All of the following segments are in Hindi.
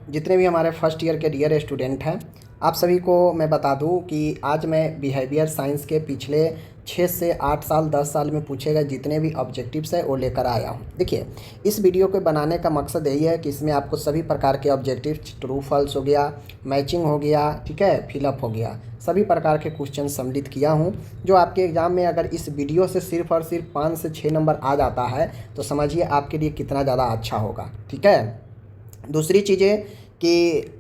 जितने भी हमारे फर्स्ट ईयर के डियर स्टूडेंट हैं, आप सभी को मैं बता दूं कि आज मैं बिहेवियर साइंस के पिछले 6 से 8 साल 10 साल में पूछे गए जितने भी ऑब्जेक्टिव्स हैं वो लेकर आया हूं। देखिए, इस वीडियो को बनाने का मकसद यही है कि इसमें आपको सभी प्रकार के ऑब्जेक्टिव्स, ट्रू फॉल्स हो गया, मैचिंग हो गया, ठीक है, फिलअप हो गया, सभी प्रकार के क्वेश्चन सम्मिलित किया हूँ। जो आपके एग्ज़ाम में अगर इस वीडियो से सिर्फ और सिर्फ 5 से 6 नंबर आ जाता है तो समझिए आपके लिए कितना ज़्यादा अच्छा होगा। ठीक है, दूसरी चीज़ें कि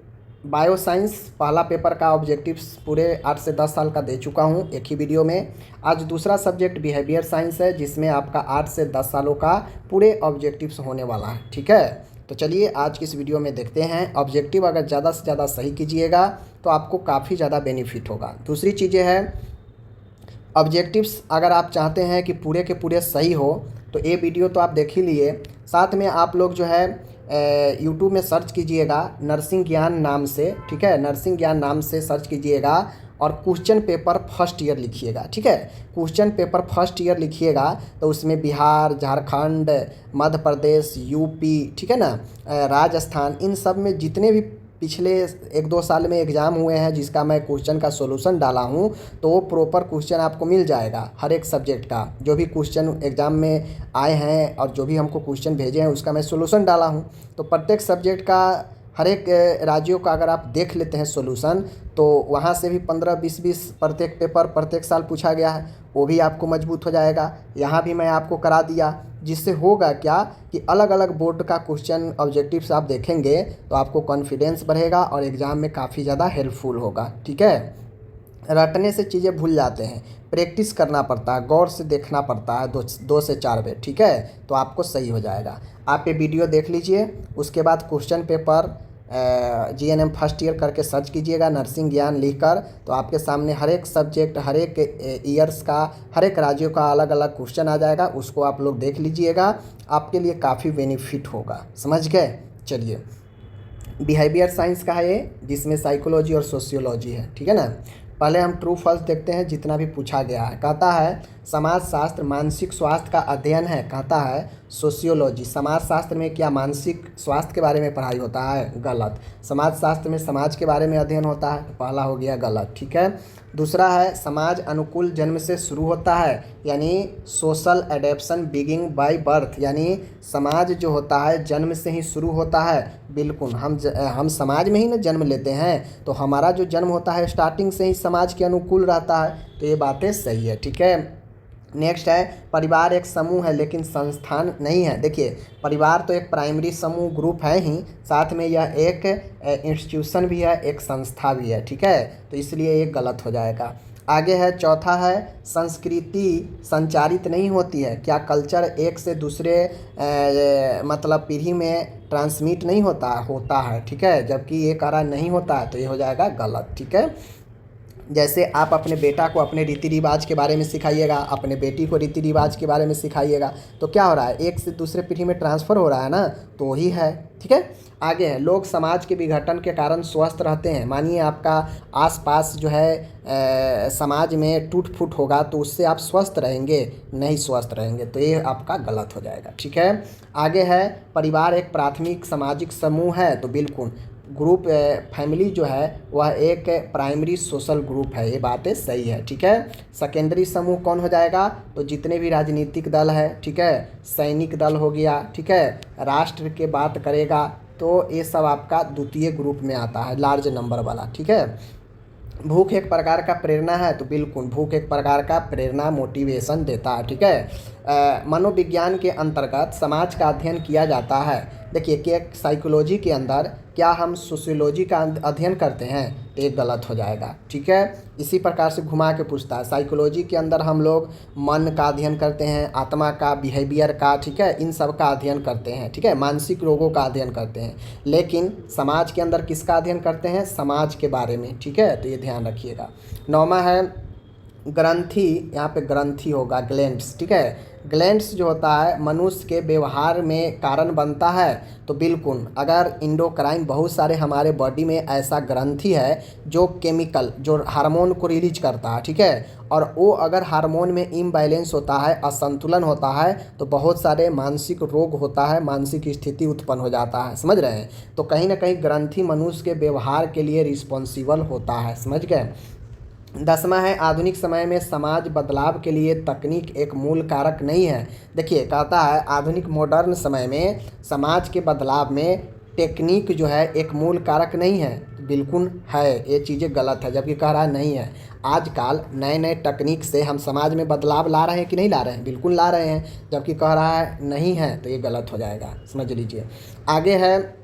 बायो साइंस पहला पेपर का ऑब्जेक्टिव्स पूरे 8 से 10 साल का दे चुका हूँ एक ही वीडियो में। आज दूसरा सब्जेक्ट बिहेवियर साइंस है जिसमें आपका 8 से 10 सालों का पूरे ऑब्जेक्टिव्स होने वाला है। ठीक है, तो चलिए आज की इस वीडियो में देखते हैं। ऑब्जेक्टिव अगर ज़्यादा से ज़्यादा सही कीजिएगा तो आपको काफ़ी ज़्यादा बेनिफिट होगा। दूसरी चीज़ें हैं, ऑब्जेक्टिव्स अगर आप चाहते हैं कि पूरे के पूरे सही हो तो ये वीडियो तो आप देख ही लिए, साथ में आप लोग जो है यूट्यूब में सर्च कीजिएगा नर्सिंग ज्ञान नाम से। ठीक है, नर्सिंग ज्ञान नाम से सर्च कीजिएगा और क्वेश्चन पेपर फर्स्ट ईयर लिखिएगा। ठीक है, क्वेश्चन पेपर फर्स्ट ईयर लिखिएगा तो उसमें बिहार, झारखंड, मध्य प्रदेश, यूपी, ठीक है ना, राजस्थान, इन सब में जितने भी पिछले 1-2 साल में एग्ज़ाम हुए हैं जिसका मैं क्वेश्चन का सॉल्यूशन डाला हूं तो वो प्रॉपर क्वेश्चन आपको मिल जाएगा। हर एक सब्जेक्ट का जो भी क्वेश्चन एग्ज़ाम में आए हैं और जो भी हमको क्वेश्चन भेजे हैं उसका मैं सॉल्यूशन डाला हूं। तो प्रत्येक सब्जेक्ट का, हर एक राज्यों का अगर आप देख लेते हैं सॉल्यूशन तो वहाँ से भी 15-20 प्रत्येक पेपर प्रत्येक साल पूछा गया है, वो भी आपको मजबूत हो जाएगा। यहाँ भी मैं आपको करा दिया, जिससे होगा क्या कि अलग अलग बोर्ड का क्वेश्चन ऑब्जेक्टिव्स आप देखेंगे तो आपको कॉन्फिडेंस बढ़ेगा और एग्ज़ाम में काफ़ी ज़्यादा हेल्पफुल होगा। ठीक है, रटने से चीज़ें भूल जाते हैं, प्रैक्टिस करना पड़ता है, गौर से देखना पड़ता है 2 से 4 बार। ठीक है, तो आपको सही हो जाएगा। आप ये वीडियो देख लीजिए, उसके बाद question paper GNM first year करके सर्च कीजिएगा नर्सिंग ज्ञान लिखकर, तो आपके सामने हर एक सब्जेक्ट, हर एक ईयर्स का, हर एक राज्यों का अलग अलग क्वेश्चन आ जाएगा। उसको आप लोग देख लीजिएगा, आपके लिए काफ़ी बेनिफिट होगा। समझ गए? चलिए, बिहेवियर साइंस का है ये, जिसमें साइकोलॉजी और सोशियोलॉजी है। ठीक है ना, पहले हम ट्रू फॉल्स देखते हैं जितना भी पूछा गया है। कहता है समाज शास्त्र मानसिक स्वास्थ्य का अध्ययन है। कहता है सोशियोलॉजी, समाज शास्त्र में क्या मानसिक स्वास्थ्य के बारे में पढ़ाई होता है? गलत। समाज शास्त्र में समाज के बारे में अध्ययन होता है, पहला हो गया गलत। ठीक है, दूसरा है समाज अनुकूल जन्म से शुरू होता है, यानी सोशल एडेप्शन बिगिंग बाय बर्थ, यानी समाज जो होता है जन्म से ही शुरू होता है। बिल्कुल, हम समाज में ही ना जन्म लेते हैं तो हमारा जो जन्म होता है स्टार्टिंग से ही समाज के अनुकूल रहता है, तो ये बातें सही है। ठीक है, नेक्स्ट है परिवार एक समूह है लेकिन संस्थान नहीं है। देखिए, परिवार तो एक प्राइमरी समूह ग्रुप है ही, साथ में यह एक इंस्टीट्यूशन भी है, एक संस्था भी है। ठीक है, तो इसलिए ये गलत हो जाएगा। आगे है, चौथा है संस्कृति संचारित नहीं होती है। क्या कल्चर एक से दूसरे मतलब पीढ़ी में ट्रांसमिट नहीं होता है। ठीक है, जबकि ये कह रहा नहीं होता है तो ये हो जाएगा गलत। ठीक है, जैसे आप अपने बेटा को अपने रीति रिवाज के बारे में सिखाइएगा, अपने बेटी को रीति रिवाज के बारे में सिखाइएगा, तो क्या हो रहा है, एक से दूसरे पीढ़ी में ट्रांसफ़र हो रहा है ना, तो वही है। ठीक है, आगे है लोग समाज के विघटन के कारण स्वस्थ रहते हैं। मानिए आपका आसपास जो है समाज में टूट फूट होगा तो उससे आप स्वस्थ रहेंगे? नहीं स्वस्थ रहेंगे, तो ये आपका गलत हो जाएगा। ठीक है, आगे है परिवार एक प्राथमिक सामाजिक समूह है, तो बिल्कुल ग्रुप फैमिली जो है वह एक प्राइमरी सोशल ग्रुप है, ये बातें सही है। ठीक है, सेकेंडरी समूह कौन हो जाएगा, तो जितने भी राजनीतिक दल है, ठीक है, सैनिक दल हो गया, ठीक है, राष्ट्र के बात करेगा तो ये सब आपका द्वितीय ग्रुप में आता है, लार्ज नंबर वाला। ठीक है, भूख एक प्रकार का प्रेरणा है, तो बिल्कुल भूख एक प्रकार का प्रेरणा मोटिवेशन देता है। ठीक है, मनोविज्ञान के अंतर्गत समाज का अध्ययन किया जाता है। देखिए कि साइकोलॉजी के अंदर क्या हम सोशियोलॉजी का अध्ययन करते हैं, तो ये गलत हो जाएगा। ठीक है, इसी प्रकार से घुमा के पूछता है, साइकोलॉजी के अंदर हम लोग मन का अध्ययन करते हैं, आत्मा का, बिहेवियर का, ठीक है, इन सब का अध्ययन करते हैं। ठीक है, मानसिक रोगों का अध्ययन करते हैं, लेकिन समाज के अंदर किसका अध्ययन करते हैं? समाज के बारे में। ठीक है, तो ये ध्यान रखिएगा। 9वां है ग्रंथि, यहाँ पे ग्रंथि होगा, ग्लैंड्स, ठीक है। ग्लैंड्स जो होता है मनुष्य के व्यवहार में कारण बनता है, तो बिल्कुल अगर इंडोक्राइन बहुत सारे हमारे बॉडी में ऐसा ग्रंथि है जो केमिकल, जो हार्मोन को रिलीज करता है, ठीक है, और वो अगर हार्मोन में इम्बैलेंस होता है, असंतुलन होता है, तो बहुत सारे मानसिक रोग होता है, मानसिक स्थिति उत्पन्न हो जाता है, समझ रहे हैं। तो कहीं ना कहीं ग्रंथि मनुष्य के व्यवहार के लिए रिस्पॉन्सिबल होता है, समझ गए। 10वां है आधुनिक समय में समाज बदलाव के लिए तकनीक एक मूल कारक नहीं है। देखिए कहता है आधुनिक मॉडर्न समय में समाज के बदलाव में टेक्निक जो है एक मूल कारक नहीं है, बिल्कुल है, ये चीज़ें गलत है, जबकि कह रहा है नहीं है। आजकल नए नए तकनीक से हम समाज में बदलाव ला रहे हैं कि नहीं ला रहे हैं, बिल्कुल ला रहे हैं, जबकि कह रहा है नहीं है, तो ये गलत हो जाएगा, समझ लीजिए। आगे है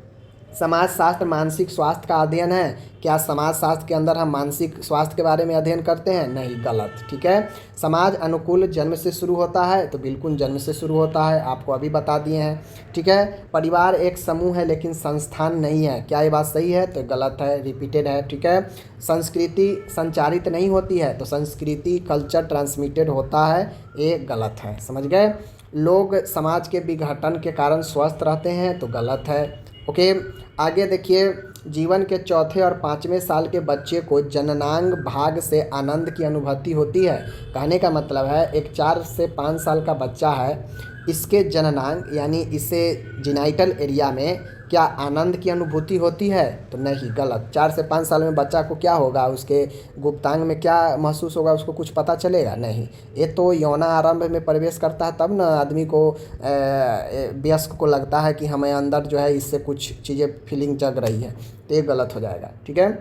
समाज शास्त्र मानसिक स्वास्थ्य का अध्ययन है। क्या समाज शास्त्र के अंदर हम मानसिक स्वास्थ्य के बारे में अध्ययन करते हैं? नहीं, गलत, ठीक है। समाज अनुकूल जन्म से शुरू होता है, तो बिल्कुल जन्म से शुरू होता है, आपको अभी बता दिए हैं, ठीक है। परिवार एक समूह है लेकिन संस्थान नहीं है, क्या ये बात सही है? तो गलत है, रिपीटेड है, ठीक है। संस्कृति संचारित नहीं होती है, तो संस्कृति कल्चर ट्रांसमिटेड होता है, ये गलत है, समझ गए। लोग समाज के विघटन के कारण स्वस्थ रहते हैं, तो गलत है, ओके। आगे देखिए, जीवन के चौथे और 5वें साल के बच्चे को जननांग भाग से आनंद की अनुभूति होती है। कहने का मतलब है एक 4 से 5 साल का बच्चा है, इसके जननांग यानी इसे जेनिटल एरिया में क्या आनंद की अनुभूति होती है? तो नहीं, गलत। 4 से 5 साल में बच्चा को क्या होगा, उसके गुप्तांग में क्या महसूस होगा, उसको कुछ पता चलेगा? नहीं, ये तो यौना आरंभ में प्रवेश करता है तब ना आदमी को वयस्क को लगता है कि हमें अंदर जो है इससे कुछ चीज़ें फीलिंग जग रही है, तो ये गलत हो जाएगा, ठीक है।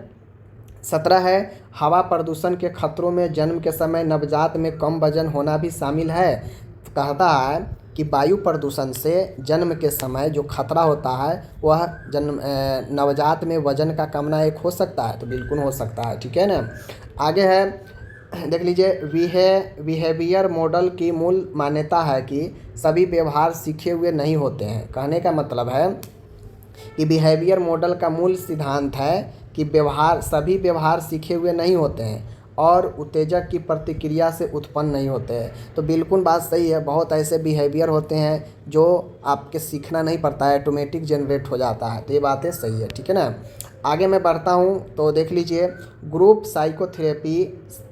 17 है हवा प्रदूषण के खतरों में जन्म के समय नवजात में कम वजन होना भी शामिल है। तो कहता है कि वायु प्रदूषण से जन्म के समय जो खतरा होता है वह नवजात में वजन का कमना एक हो सकता है, तो बिल्कुल हो सकता है, ठीक है ना। आगे है, देख लीजिए, बिहेवियर मॉडल की मूल मान्यता है कि सभी व्यवहार सीखे हुए नहीं होते हैं। कहने का मतलब है कि बिहेवियर मॉडल का मूल सिद्धांत है कि सभी व्यवहार सीखे हुए नहीं होते हैं और उत्तेजक की प्रतिक्रिया से उत्पन्न नहीं होते हैं। तो बिल्कुल बात सही है, बहुत ऐसे बिहेवियर होते हैं जो आपके सीखना नहीं पड़ता है, ऑटोमेटिक जनरेट हो जाता है, तो ये बातें सही है, ठीक है ना। आगे मैं बढ़ता हूँ, तो देख लीजिए, ग्रुप साइकोथेरेपी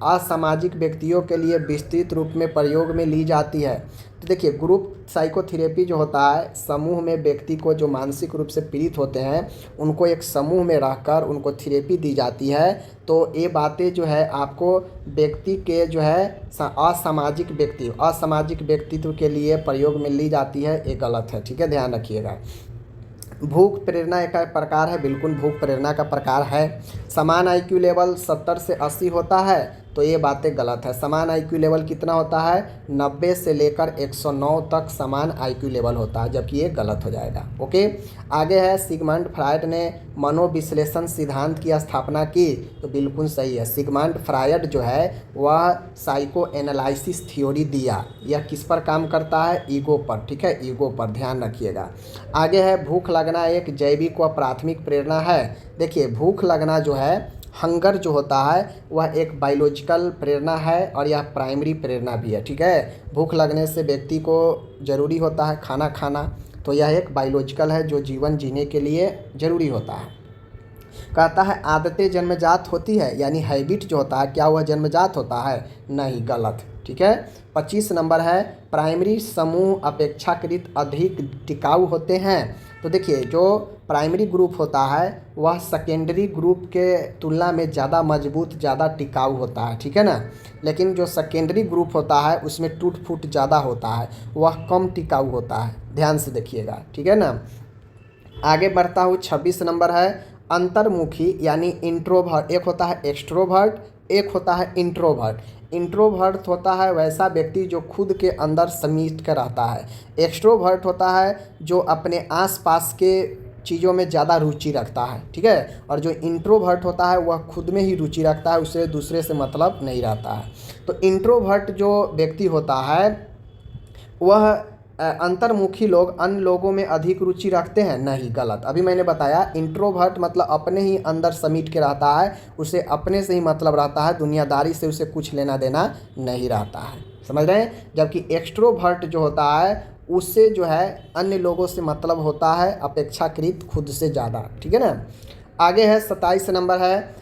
असामाजिक व्यक्तियों के लिए विस्तृत रूप में प्रयोग में ली जाती है। तो देखिए, ग्रुप साइकोथेरेपी जो होता है, समूह में व्यक्ति को जो मानसिक रूप से पीड़ित होते हैं उनको एक समूह में रहकर उनको थेरेपी दी जाती है। तो ये बातें जो है आपको व्यक्ति के जो है असामाजिक व्यक्तित्व के लिए प्रयोग में ली जाती है, ये गलत है, ठीक है, ध्यान रखिएगा। भूख प्रेरणा एक प्रकार है, बिल्कुल भूख प्रेरणा का प्रकार है। समान आईक्यू लेवल 70 से 80 होता है, तो ये बातें गलत है। समान आईक्यू लेवल कितना होता है? 90 से लेकर 109 तक समान आईक्यू लेवल होता है, जबकि ये गलत हो जाएगा, ओके। आगे है, सिगमंड फ्रायड ने मनोविश्लेषण सिद्धांत की स्थापना की, तो बिल्कुल सही है। सिगमंड फ्रायड जो है वह साइको एनालिसिस थ्योरी दिया, यह किस पर काम करता है? ईगो पर, ठीक है, ईगो पर, ध्यान रखिएगा। आगे है, भूख लगना एक जैविक व प्राथमिक प्रेरणा है। देखिए, भूख लगना जो है, हंगर जो होता है वह एक बायोलॉजिकल प्रेरणा है और यह प्राइमरी प्रेरणा भी है, ठीक है। भूख लगने से व्यक्ति को ज़रूरी होता है खाना खाना, तो यह एक बायोलॉजिकल है जो जीवन जीने के लिए ज़रूरी होता है। कहता है आदतें जन्मजात होती है, यानी हैबिट जो होता है क्या वह जन्मजात होता है? नहीं, गलत, ठीक है। 25 नंबर है, प्राइमरी समूह अपेक्षाकृत अधिक टिकाऊ होते हैं। तो देखिए, जो प्राइमरी ग्रुप होता है वह सेकेंडरी ग्रुप के तुलना में ज़्यादा मजबूत, ज़्यादा टिकाऊ होता है, ठीक है ना। लेकिन जो सेकेंडरी ग्रुप होता है उसमें टूट फूट ज़्यादा होता है, वह कम टिकाऊ होता है, ध्यान से देखिएगा, ठीक है ना। आगे बढ़ता हूँ, 26 नंबर है, अंतर्मुखी यानी इंट्रोवर्ट, एक होता है एक्सट्रोवर्ट, एक होता है इंट्रोवर्ट। इंट्रोवर्ट होता है वैसा व्यक्ति जो खुद के अंदर समेट कर रहता है। एक्सट्रोवर्ट होता है जो अपने आसपास के चीज़ों में ज़्यादा रुचि रखता है, ठीक है। और जो इंट्रोवर्ट होता है वह खुद में ही रुचि रखता है, उसे दूसरे से मतलब नहीं रहता है। तो इंट्रोवर्ट जो व्यक्ति होता है वह अंतर्मुखी लोग अन्य लोगों में अधिक रुचि रखते हैं? नहीं, गलत। अभी मैंने बताया इंट्रोवर्ट मतलब अपने ही अंदर समेट के रहता है, उसे अपने से ही मतलब रहता है, दुनियादारी से उसे कुछ लेना देना नहीं रहता है, समझ रहे हैं। जबकि एक्सट्रोवर्ट जो होता है उससे जो है अन्य लोगों से मतलब होता है अपेक्षाकृत खुद से ज़्यादा, ठीक है ना। आगे है 27 नंबर है,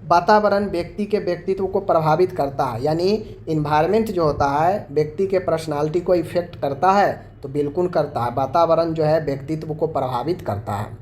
वातावरण व्यक्ति के व्यक्तित्व को प्रभावित करता है, यानी इन्वायरमेंट जो होता है व्यक्ति के पर्सनालिटी को इफेक्ट करता है, तो बिल्कुल करता है। वातावरण जो है व्यक्तित्व को प्रभावित करता है।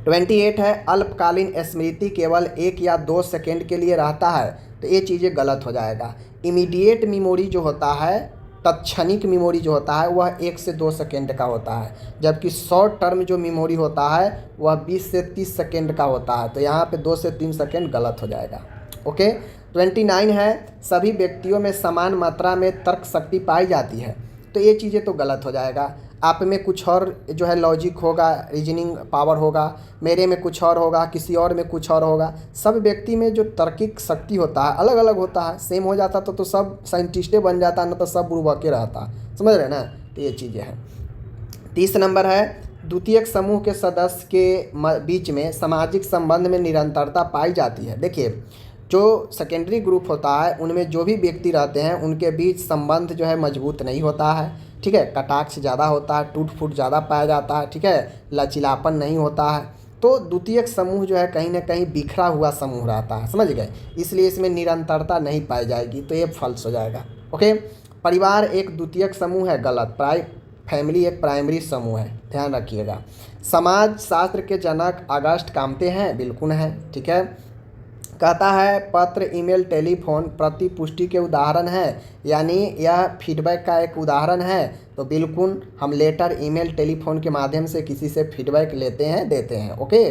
28 है, अल्पकालीन स्मृति केवल 1 या 2 सेकेंड के लिए रहता है, तो ये चीज़ें गलत हो जाएगा। इमीडिएट मेमोरी जो होता है, तत्क्षणिक मेमोरी जो होता है वह 1 से 2 सेकेंड का होता है, जबकि शॉर्ट टर्म जो मेमोरी होता है वह 20 से 30 सेकेंड का होता है, तो यहाँ पे 2 से 3 सेकेंड गलत हो जाएगा। ओके। 29 है, सभी व्यक्तियों में समान मात्रा में तर्क शक्ति पाई जाती है, तो ये चीज़ें तो गलत हो जाएगा। आप में कुछ और जो है लॉजिक होगा, रीजनिंग पावर होगा, मेरे में कुछ और होगा, किसी और में कुछ और होगा। सब व्यक्ति में जो तार्किक शक्ति होता है अलग अलग होता है। सेम हो जाता तो सब साइंटिस्टे बन जाता, न तो सब बुड़बके रहता, समझ रहे ना। तो ये चीज़ें हैं। 30 नंबर है, द्वितीयक समूह के सदस्य के बीच में सामाजिक संबंध में निरंतरता पाई जाती है। देखिए, जो सेकेंडरी ग्रुप होता है उनमें जो भी व्यक्ति रहते हैं उनके बीच संबंध जो है मजबूत नहीं होता है, ठीक है। कटाक्ष ज़्यादा होता है, टूट फूट ज़्यादा पाया जाता है, ठीक है। लचीलापन नहीं होता है। तो द्वितीयक समूह जो है कहीं ना कहीं बिखरा हुआ समूह रहता है, समझ गए। इसलिए इसमें निरंतरता नहीं पाई जाएगी, तो ये फॉल्स हो जाएगा। ओके। परिवार एक द्वितीयक समूह है, गलत। फैमिली एक प्राइमरी समूह है, ध्यान रखिएगा। समाज शास्त्र के जनक अगस्त काम्ते हैं, बिल्कुल हैं, ठीक है। कहता है पत्र, ईमेल, टेलीफोन प्रतिपुष्टि के उदाहरण है, यानी यह फीडबैक का एक उदाहरण है, तो बिल्कुल हम लेटर, ईमेल, टेलीफोन के माध्यम से किसी से फीडबैक लेते हैं, देते हैं। ओके।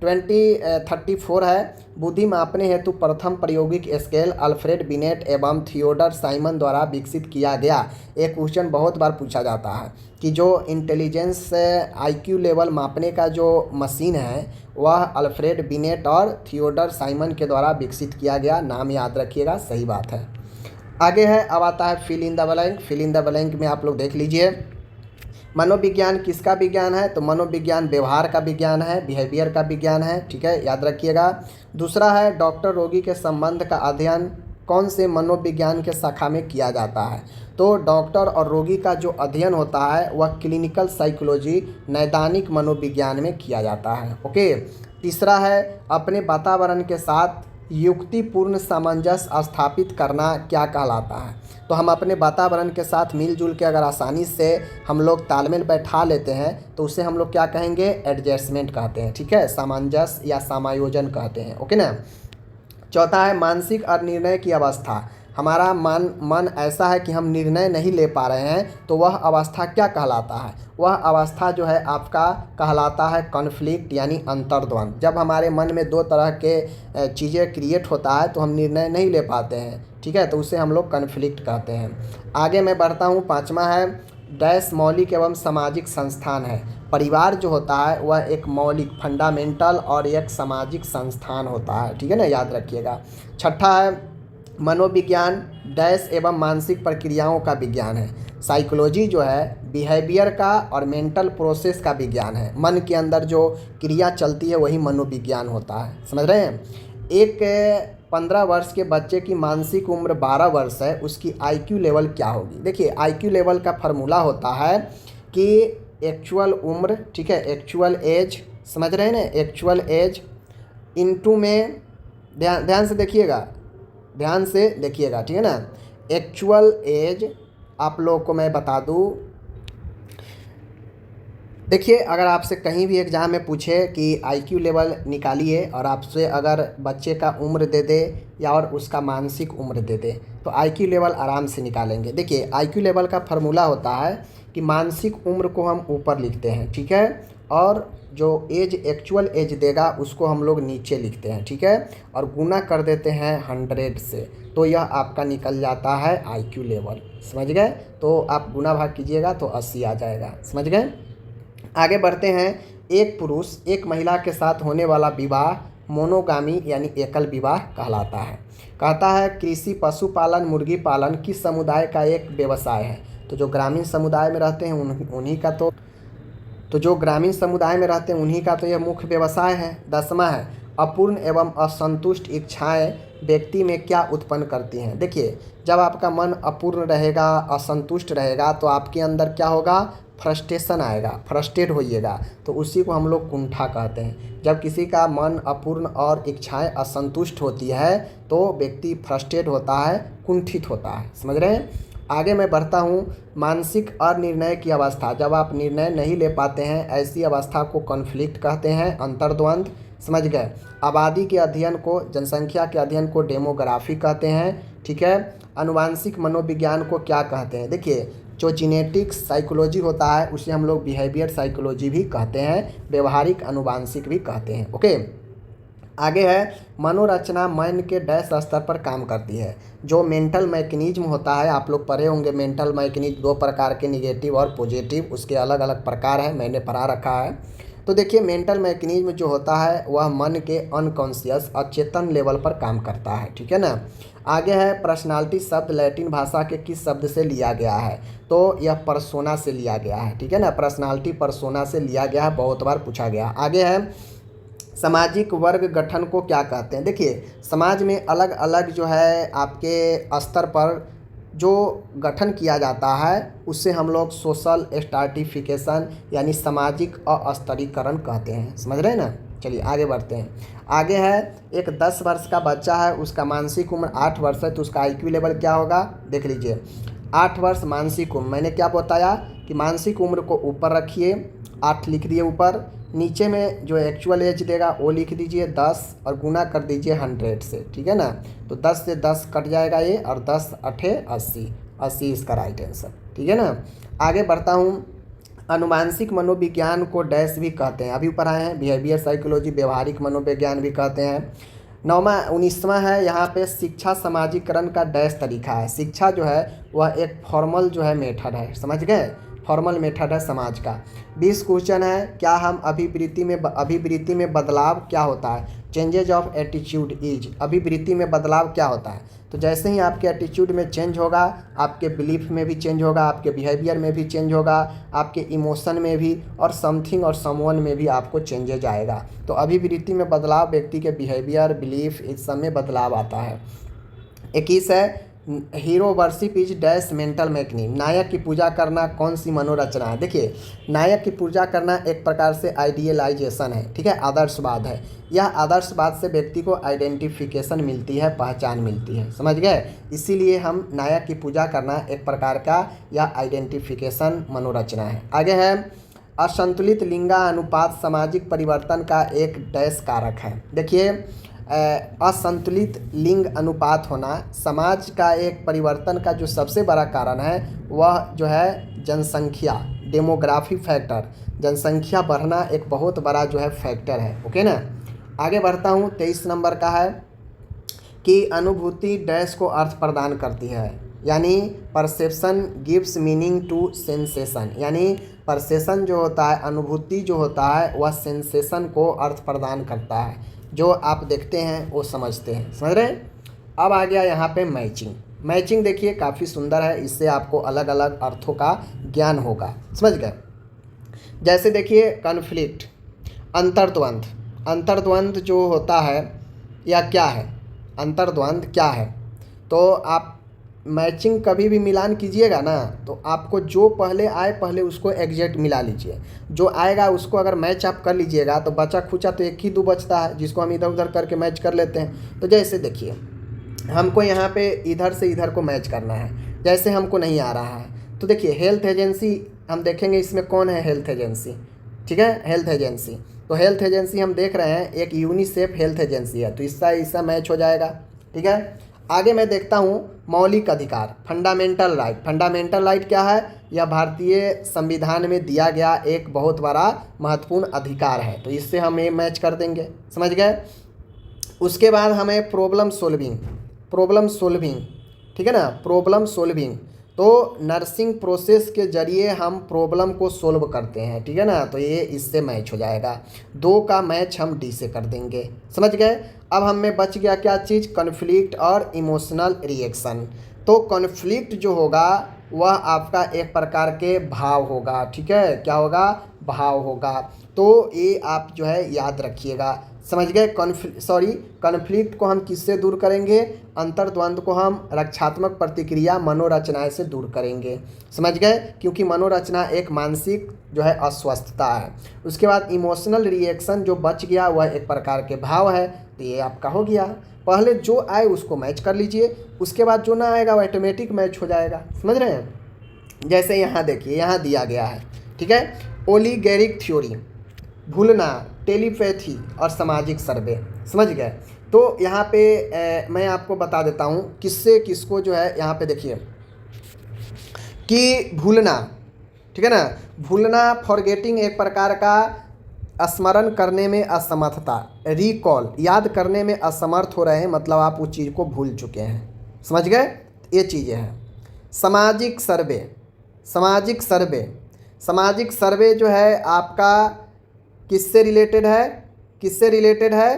34 है, बुद्धि मापने हेतु प्रथम प्रायोगिक स्केल अल्फ्रेड बिनेट एवं थियोडर साइमन द्वारा विकसित किया गया। एक क्वेश्चन बहुत बार पूछा जाता है कि जो इंटेलिजेंस IQ लेवल मापने का जो मशीन है वह अल्फ्रेड बिनेट और थियोडर साइमन के द्वारा विकसित किया गया। नाम याद रखिएगा, सही बात है। आगे है, अब आता है fill in the blank. Fill in the blank में आप लोग देख लीजिए, मनोविज्ञान किसका विज्ञान है, तो मनोविज्ञान व्यवहार का विज्ञान है, बिहेवियर का विज्ञान है, ठीक है, याद रखिएगा। दूसरा है, डॉक्टर रोगी के संबंध का अध्ययन कौन से मनोविज्ञान के शाखा में किया जाता है, तो डॉक्टर और रोगी का जो अध्ययन होता है वह क्लिनिकल साइकोलॉजी, नैदानिक मनोविज्ञान में किया जाता है। ओके। तीसरा है, अपने वातावरण के साथ युक्तिपूर्ण सामंजस्य स्थापित करना क्या कहलाता है, तो हम अपने वातावरण के साथ मिलजुल के अगर आसानी से हम लोग तालमेल बैठा लेते हैं तो उसे हम लोग क्या कहेंगे, एडजस्टमेंट कहते हैं, ठीक है, सामंजस्य या समायोजन कहते हैं। ओके ना। चौथा है, मानसिक और निर्णय की अवस्था। हमारा मन ऐसा है कि हम निर्णय नहीं ले पा रहे हैं, तो वह अवस्था क्या कहलाता है, वह अवस्था जो है आपका कहलाता है कॉन्फ्लिक्ट, यानी अंतर्द्वंद। जब हमारे मन में दो तरह के चीज़ें क्रिएट होता है तो हम निर्णय नहीं ले पाते हैं, ठीक है, तो उसे हम लोग कॉन्फ्लिक्ट कहते हैं। आगे मैं बढ़ता हूँ। 5वां है, डैश मौलिक एवं सामाजिक संस्थान है। परिवार जो होता है वह एक मौलिक, फंडामेंटल और एक सामाजिक संस्थान होता है, ठीक है ना, याद रखिएगा। 6ठा है, मनोविज्ञान डैश एवं मानसिक प्रक्रियाओं का विज्ञान है। साइकोलॉजी जो है बिहेवियर का और मेंटल प्रोसेस का विज्ञान है। मन के अंदर जो क्रिया चलती है वही मनोविज्ञान होता है, समझ रहे हैं। एक 15 वर्ष के बच्चे की मानसिक उम्र 12 वर्ष है, उसकी IQ लेवल क्या होगी। देखिए, IQ लेवल का फार्मूला होता है कि एक्चुअल उम्र, ठीक है, एक्चुअल एज, समझ रहे हैं ना, एक्चुअल एज इनटू में, ध्यान से देखिएगा, ध्यान से देखिएगा, ठीक है ना। एक्चुअल एज आप लोगों को मैं बता दूं, देखिए, अगर आपसे कहीं भी एग्ज़ाम में पूछे कि IQ लेवल निकालिए और आपसे अगर बच्चे का उम्र दे दे या और उसका मानसिक उम्र दे दे तो IQ लेवल आराम से निकालेंगे। देखिए, IQ लेवल का फार्मूला होता है कि मानसिक उम्र को हम ऊपर लिखते हैं, ठीक है, और जो एज एक्चुअल एज देगा उसको हम लोग नीचे लिखते हैं, ठीक है, और गुना कर देते हैं 100 से, तो यह आपका निकल जाता है IQ लेवल, समझ गए। तो आप गुना भाग कीजिएगा तो 80 आ जाएगा, समझ गए। आगे बढ़ते हैं। एक पुरुष एक महिला के साथ होने वाला विवाह मोनोगामी यानी एकल विवाह कहलाता है। कहता है कृषि, पशुपालन, मुर्गी पालन किस समुदाय का एक व्यवसाय है, तो जो ग्रामीण समुदाय में रहते हैं उन्हीं का तो जो ग्रामीण समुदाय में रहते हैं उन्हीं का तो यह मुख्य व्यवसाय है। 10वां है, अपूर्ण एवं असंतुष्ट इच्छाएं व्यक्ति में क्या उत्पन्न करती हैं। देखिए, जब आपका मन अपूर्ण रहेगा, असंतुष्ट रहेगा, तो आपके अंदर क्या होगा, फ्रस्ट्रेशन आएगा, फ्रस्ट्रेट होइएगा, तो उसी को हम लोग कुंठा कहते हैं। जब किसी का मन अपूर्ण और इच्छाएं असंतुष्ट होती है तो व्यक्ति फ्रस्ट्रेट होता है, कुंठित होता है। समझ रहे हैं। आगे मैं बढ़ता हूँ। मानसिक अनिर्णय की अवस्था, जब आप निर्णय नहीं ले पाते हैं, ऐसी अवस्था को कॉन्फ्लिक्ट कहते हैं, अंतर्द्वंद। समझ गए। आबादी के अध्ययन को, जनसंख्या के अध्ययन को डेमोग्राफी कहते हैं। ठीक है। आनुवांशिक मनोविज्ञान को क्या कहते हैं। देखिए, जो जीनेटिक्स साइकोलॉजी होता है उसे हम लोग बिहेवियर साइकोलॉजी भी कहते हैं, व्यवहारिक अनुवांशिक भी कहते हैं। ओके। आगे है, मनोरचना मन के डैश स्तर पर काम करती है। जो मेंटल मैकेनिज्म होता है, आप लोग पढ़े होंगे मेंटल मैकेनिज्म 2 प्रकार के, निगेटिव और पॉजिटिव, उसके अलग अलग प्रकार हैं, मैंने पढ़ा रखा है। तो देखिए, मेंटल मैकेनिज्म जो होता है वह मन के अनकॉन्शियस, अचेतन लेवल पर काम करता है। ठीक है ना। आगे है, पर्सनालिटी शब्द लैटिन भाषा के किस शब्द से लिया गया है। तो यह पर्सोना से लिया गया है। ठीक है ना। पर्सनालिटी पर्सोना से लिया गया है, बहुत बार पूछा गया। आगे है, सामाजिक वर्ग गठन को क्या कहते हैं। देखिए, समाज में अलग अलग जो है आपके स्तर पर जो गठन किया जाता है उससे हम लोग सोशल स्ट्रैटिफिकेशन यानी सामाजिक अस्तरीकरण कहते हैं। समझ रहे हैं ना। चलिए आगे बढ़ते हैं। आगे है, एक 10 वर्ष का बच्चा है, उसका मानसिक उम्र 8 वर्ष है, तो उसका IQ लेवल क्या होगा। देख लीजिए, 8 वर्ष मानसिक उम्र, मैंने क्या बताया कि मानसिक उम्र को ऊपर रखिए, 8 लिख दिए ऊपर, नीचे में जो एक्चुअल एज देगा वो लिख दीजिए 10 और गुना कर दीजिए 100 से। ठीक है ना। तो 10 से 10 कट जाएगा ये, और 10 8 80, 80 इसका राइट आंसर। ठीक है ना। आगे बढ़ता हूँ। अनुवांशिक मनोविज्ञान को डैश भी कहते हैं, अभी पढ़ाए हैं, बिहेवियर साइकोलॉजी, व्यवहारिक मनोविज्ञान भी कहते हैं। 19वां है, यहाँ पे शिक्षा समाजीकरण का डैश तरीका है। शिक्षा जो है वह एक फॉर्मल जो है मेथड है। समझ गए, फॉर्मल मेथड है समाज का। 20 क्वेश्चन है, क्या हम अभिवृत्ति में बदलाव क्या होता है। चेंजेज ऑफ एटीट्यूड इज, अभिवृत्ति में बदलाव क्या होता है। तो जैसे ही आपके एटीट्यूड में चेंज होगा, आपके बिलीफ में भी चेंज होगा, आपके बिहेवियर में भी चेंज होगा, आपके इमोशन में भी, और समथिंग और समवन में भी आपको चेंजेज आएगा। तो अभिवृत्ति में बदलाव व्यक्ति के बिहेवियर, बिलीफ, इस सब में बदलाव आता है। 21 है, hero worship is dash mental mechanism, नायक की पूजा करना कौन सी मनोरचना है। देखिए, नायक की पूजा करना एक प्रकार से आइडियलाइजेशन है। ठीक है, आदर्शवाद है। यह आदर्शवाद से व्यक्ति को आइडेंटिफिकेशन मिलती है, पहचान मिलती है। समझ गए। इसीलिए हम नायक की पूजा करना एक प्रकार का यह आइडेंटिफिकेशन मनोरचना है। आगे है, असंतुलित लिंगानुपात सामाजिक परिवर्तन का एक डैश कारक है। देखिए, असंतुलित लिंग अनुपात होना समाज का एक परिवर्तन का जो सबसे बड़ा कारण है वह जो है जनसंख्या, डेमोग्राफी फैक्टर, जनसंख्या बढ़ना एक बहुत बड़ा जो है फैक्टर है। ओके ना। आगे बढ़ता हूँ। 23 नंबर का है कि अनुभूति डैश को अर्थ प्रदान करती है, यानी perception gives meaning to sensation, यानी परसेप्शन जो होता है, अनुभूति जो होता है, वह सेंसेशन को अर्थ प्रदान करता है। जो आप देखते हैं वो समझते हैं। समझ रहे हैं। अब आ गया यहाँ पे मैचिंग। मैचिंग देखिए काफ़ी सुंदर है, इससे आपको अलग अलग अर्थों का ज्ञान होगा। समझ गए। जैसे देखिए, कॉन्फ्लिक्ट, अंतर्द्वंद। अंतर्द्वंद जो होता है या क्या है, अंतर्द्वंद क्या है। तो आप मैचिंग कभी भी मिलान कीजिएगा ना, तो आपको जो पहले आए पहले उसको एग्जैक्ट मिला लीजिए। जो आएगा उसको अगर मैच आप कर लीजिएगा तो बचा खुचा तो एक ही दो बचता है, जिसको हम इधर उधर करके मैच कर लेते हैं। तो जैसे देखिए, हमको यहाँ पे इधर से इधर को मैच करना है, जैसे हमको नहीं आ रहा है। तो देखिए, हेल्थ एजेंसी हम देखेंगे, इसमें कौन है हेल्थ एजेंसी। ठीक है, हेल्थ एजेंसी। तो हेल्थ एजेंसी हम देख रहे हैं, एक यूनिसेफ हेल्थ एजेंसी है, तो इसका मैच हो जाएगा। ठीक है। आगे मैं देखता हूँ, मौलिक अधिकार, फंडामेंटल राइट। फंडामेंटल राइट क्या है, यह भारतीय संविधान में दिया गया एक बहुत बड़ा महत्वपूर्ण अधिकार है, तो इससे हम ये मैच कर देंगे। समझ गए। उसके बाद हमें प्रॉब्लम सोल्विंग, ठीक है ना, प्रॉब्लम सोल्विंग। तो नर्सिंग प्रोसेस के जरिए हम प्रॉब्लम को सोल्व करते हैं। ठीक है ना, तो ये इससे मैच हो जाएगा। 2 का मैच हम डी से कर देंगे। समझ गए। अब हमें बच गया क्या चीज़, कॉन्फ्लिक्ट और इमोशनल रिएक्शन। तो कॉन्फ्लिक्ट जो होगा वह आपका एक प्रकार के भाव होगा। ठीक है, क्या होगा? भाव होगा। तो ये आप जो है याद रखिएगा। समझ गए? कॉन्फ्लिक्ट को हम किससे दूर करेंगे? अंतर्द्वंद को हम रक्षात्मक प्रतिक्रिया मनोरचनाएं से दूर करेंगे। समझ गए? क्योंकि मनोरचना एक मानसिक जो है अस्वस्थता है। उसके बाद इमोशनल रिएक्शन जो बच गया वह एक प्रकार के भाव है। तो ये आपका हो गया। पहले जो आए उसको मैच कर लीजिए, उसके बाद जो ना आएगा वो ऑटोमेटिक मैच हो जाएगा। समझ रहे हैं? जैसे यहाँ देखिए, यहाँ दिया गया है। ठीक है, ओलिगेरिक थ्योरी, भूलना, टेलीपैथी और सामाजिक सर्वे। समझ गए? तो यहाँ पे मैं आपको बता देता हूँ किससे किसको जो है। यहाँ पे देखिए कि भूलना, ठीक है ना, भूलना फॉरगेटिंग एक प्रकार का स्मरण करने में असमर्थता, रिकॉल याद करने में असमर्थ हो रहे हैं, मतलब आप उस चीज़ को भूल चुके हैं। समझ गए? ये चीज़ें हैं। सामाजिक सर्वे, सामाजिक सर्वे, सामाजिक सर्वे जो है आपका किससे रिलेटेड है? किससे रिलेटेड है?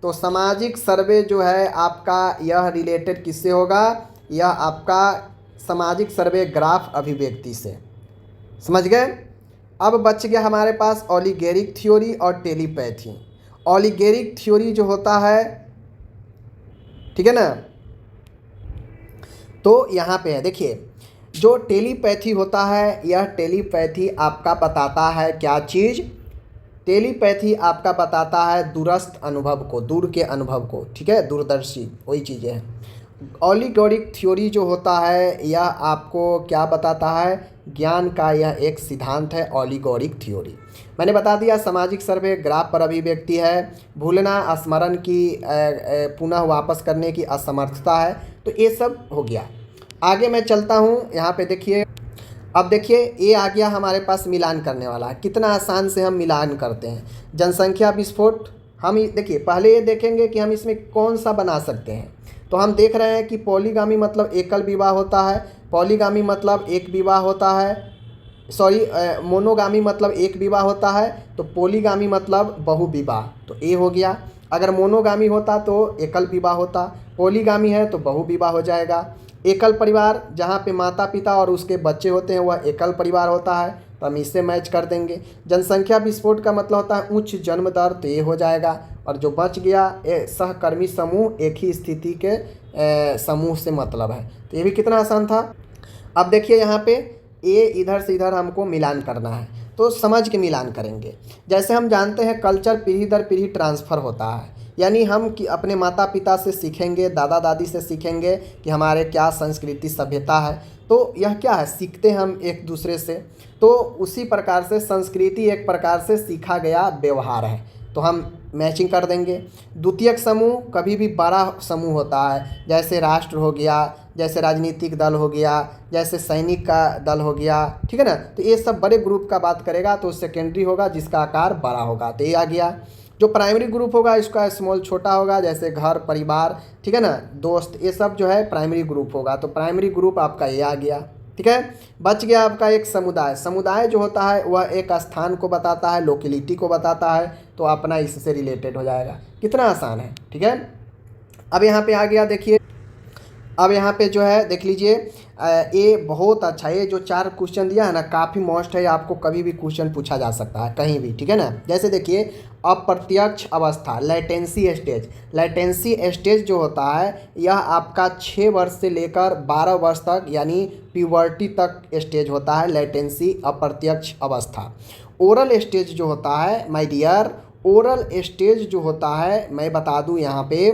तो सामाजिक सर्वे जो है आपका यह रिलेटेड किससे होगा? यह आपका सामाजिक सर्वे ग्राफ अभिव्यक्ति से। समझ गए? अब बच गया हमारे पास ओलिगेरिक थ्योरी और टेलीपैथी। ओलिगेरिक थ्योरी जो होता है, ठीक है ना, तो यहाँ पे है देखिए, जो टेलीपैथी होता है, यह टेलीपैथी आपका बताता है क्या चीज़? टेलीपैथी आपका बताता है दूरस्थ अनुभव को, दूर के अनुभव को। ठीक है, दूरदर्शी, वही चीज़ें हैं। ओलिगोरिक थ्योरी जो होता है यह आपको क्या बताता है? ज्ञान का यह एक सिद्धांत है, ओलिगोरिक थ्योरी। मैंने बता दिया सामाजिक सर्वे ग्राफ पर अभिव्यक्ति है, भूलना स्मरण की पुनः वापस करने की असमर्थता है। तो ये सब हो गया। आगे मैं चलता हूँ। यहाँ पे देखिए, अब देखिए ये आ गया हमारे पास मिलान करने वाला। कितना आसान से हम मिलान करते हैं। जनसंख्या विस्फोट, हम देखिए पहले ये देखेंगे कि हम इसमें कौन सा बना सकते हैं। तो हम देख रहे हैं कि पॉलीगामी मतलब एकल विवाह होता है, पॉलीगामी मतलब एक विवाह होता है, मोनोगामी मतलब एक विवाह होता है, तो पॉलीगामी मतलब बहुविवाह। तो ये हो गया। अगर मोनोगामी होता तो एकल विवाह होता, पॉलीगामी है तो बहुविवाह हो जाएगा। एकल परिवार जहाँ पे माता पिता और उसके बच्चे होते हैं वह एकल परिवार होता है, तो हम इससे मैच कर देंगे। जनसंख्या विस्फोट का मतलब होता है उच्च जन्म दर, तो ये हो जाएगा। और जो बच गया सहकर्मी समूह, एक ही स्थिति के समूह से मतलब है। तो ये भी कितना आसान था। अब देखिए यहाँ पे ये इधर से इधर हमको मिलान करना है, तो समझ के मिलान करेंगे। जैसे हम जानते हैं कल्चर पीढ़ी दर पीढ़ी ट्रांसफ़र होता है, यानी हम कि अपने माता पिता से सीखेंगे, दादा दादी से सीखेंगे कि हमारे क्या संस्कृति सभ्यता है। तो यह क्या है? सीखते हैं हम एक दूसरे से। तो उसी प्रकार से संस्कृति एक प्रकार से सीखा गया व्यवहार है, तो हम मैचिंग कर देंगे। द्वितीयक समूह कभी भी बड़ा समूह होता है, जैसे राष्ट्र हो गया, जैसे राजनीतिक दल हो गया, जैसे सैनिक का दल हो गया। ठीक है ना, तो ये सब बड़े ग्रुप का बात करेगा, तो सेकेंडरी होगा जिसका आकार बड़ा होगा। तो ये आ गया। जो प्राइमरी ग्रुप होगा इसका स्मॉल छोटा होगा, जैसे घर परिवार, ठीक है ना, दोस्त, ये सब जो है प्राइमरी ग्रुप होगा। तो प्राइमरी ग्रुप आपका ये आ गया। ठीक है, बच गया आपका एक समुदाय। समुदाय जो होता है वह एक स्थान को बताता है, लोकेलिटी को बताता है, तो अपना इससे रिलेटेड हो जाएगा। कितना आसान है। ठीक है, अब यहाँ पे आ गया देखिए, अब यहाँ पे जो है देख लीजिए, ये बहुत अच्छा, ये जो 4 क्वेश्चन दिया है ना, काफ़ी मस्त है, आपको कभी भी क्वेश्चन पूछा जा सकता है कहीं भी। ठीक है ना, जैसे देखिए अप्रत्यक्ष अवस्था, लैटेंसी स्टेज। लैटेंसी स्टेज जो होता है यह आपका 6 वर्ष से लेकर 12 वर्ष तक, यानी प्यूबर्टी तक स्टेज होता है, लैटेंसी अप्रत्यक्ष अवस्था। ओरल स्टेज जो होता है माय डियर, ओरल स्टेज जो होता है, मैं बता दूं यहाँ पे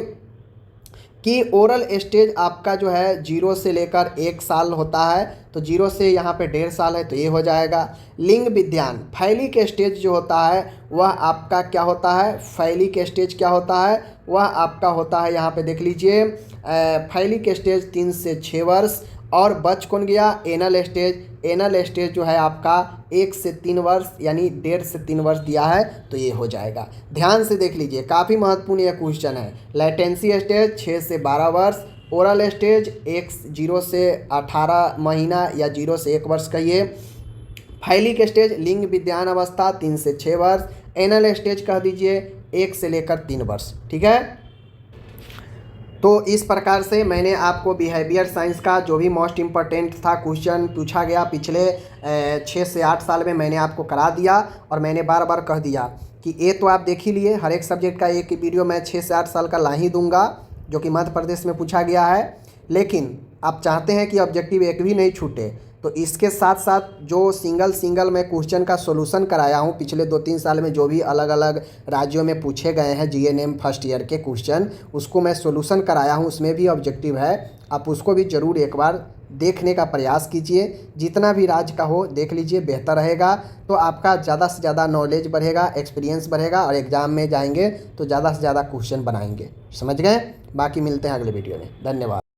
कि ओरल स्टेज आपका जो है 0 से लेकर 1 साल होता है, तो 0 से यहाँ पे 1.5 साल है, तो ये हो जाएगा। लिंग विज्ञान, फैलिक स्टेज जो होता है वह आपका क्या होता है? फैलिक स्टेज क्या होता है? वह आपका होता है, यहाँ पे देख लीजिए, फैलिक स्टेज 3 से 6 वर्ष। और बच कौन गया? Anal stage. एनल स्टेज जो है आपका 1 से 3 वर्ष, यानी 1.5 से 3 वर्ष दिया है, तो ये हो जाएगा। ध्यान से देख लीजिए, काफ़ी महत्वपूर्ण यह क्वेश्चन है। लैटेंसी स्टेज 6 से 12 वर्ष, ओरल स्टेज 0 से 18 महीना या 0 से 1 वर्ष कहिए, फैलिक स्टेज लिंग विज्ञान अवस्था 3 से 6 वर्ष, एनल स्टेज कह दीजिए 1 से लेकर 3 वर्ष। ठीक है, तो इस प्रकार से मैंने आपको बिहेवियर साइंस का जो भी मोस्ट इम्पोर्टेंट था क्वेश्चन पूछा गया पिछले 6 से 8 साल में मैंने आपको करा दिया। और मैंने बार बार कह दिया कि ये तो आप देख ही लिए, हर एक सब्जेक्ट का एक वीडियो मैं 6 से 8 साल का ला ही दूंगा जो कि मध्य प्रदेश में पूछा गया है। लेकिन आप चाहते हैं कि ऑब्जेक्टिव एक भी नहीं छूटे, तो इसके साथ साथ जो सिंगल मैं क्वेश्चन का सॉल्यूशन कराया हूँ पिछले 2-3 साल में जो भी अलग अलग राज्यों में पूछे गए हैं जीएनएम फर्स्ट ईयर के क्वेश्चन, उसको मैं सॉल्यूशन कराया हूँ, उसमें भी ऑब्जेक्टिव है। आप उसको भी ज़रूर एक बार देखने का प्रयास कीजिए, जितना भी राज्य का हो देख लीजिए, बेहतर रहेगा। तो आपका ज़्यादा से ज़्यादा नॉलेज बढ़ेगा, एक्सपीरियंस बढ़ेगा और एग्ज़ाम में जाएंगे तो ज़्यादा से ज़्यादा क्वेश्चन बनाएंगे। समझ गए? बाकी मिलते हैं अगले वीडियो में। धन्यवाद।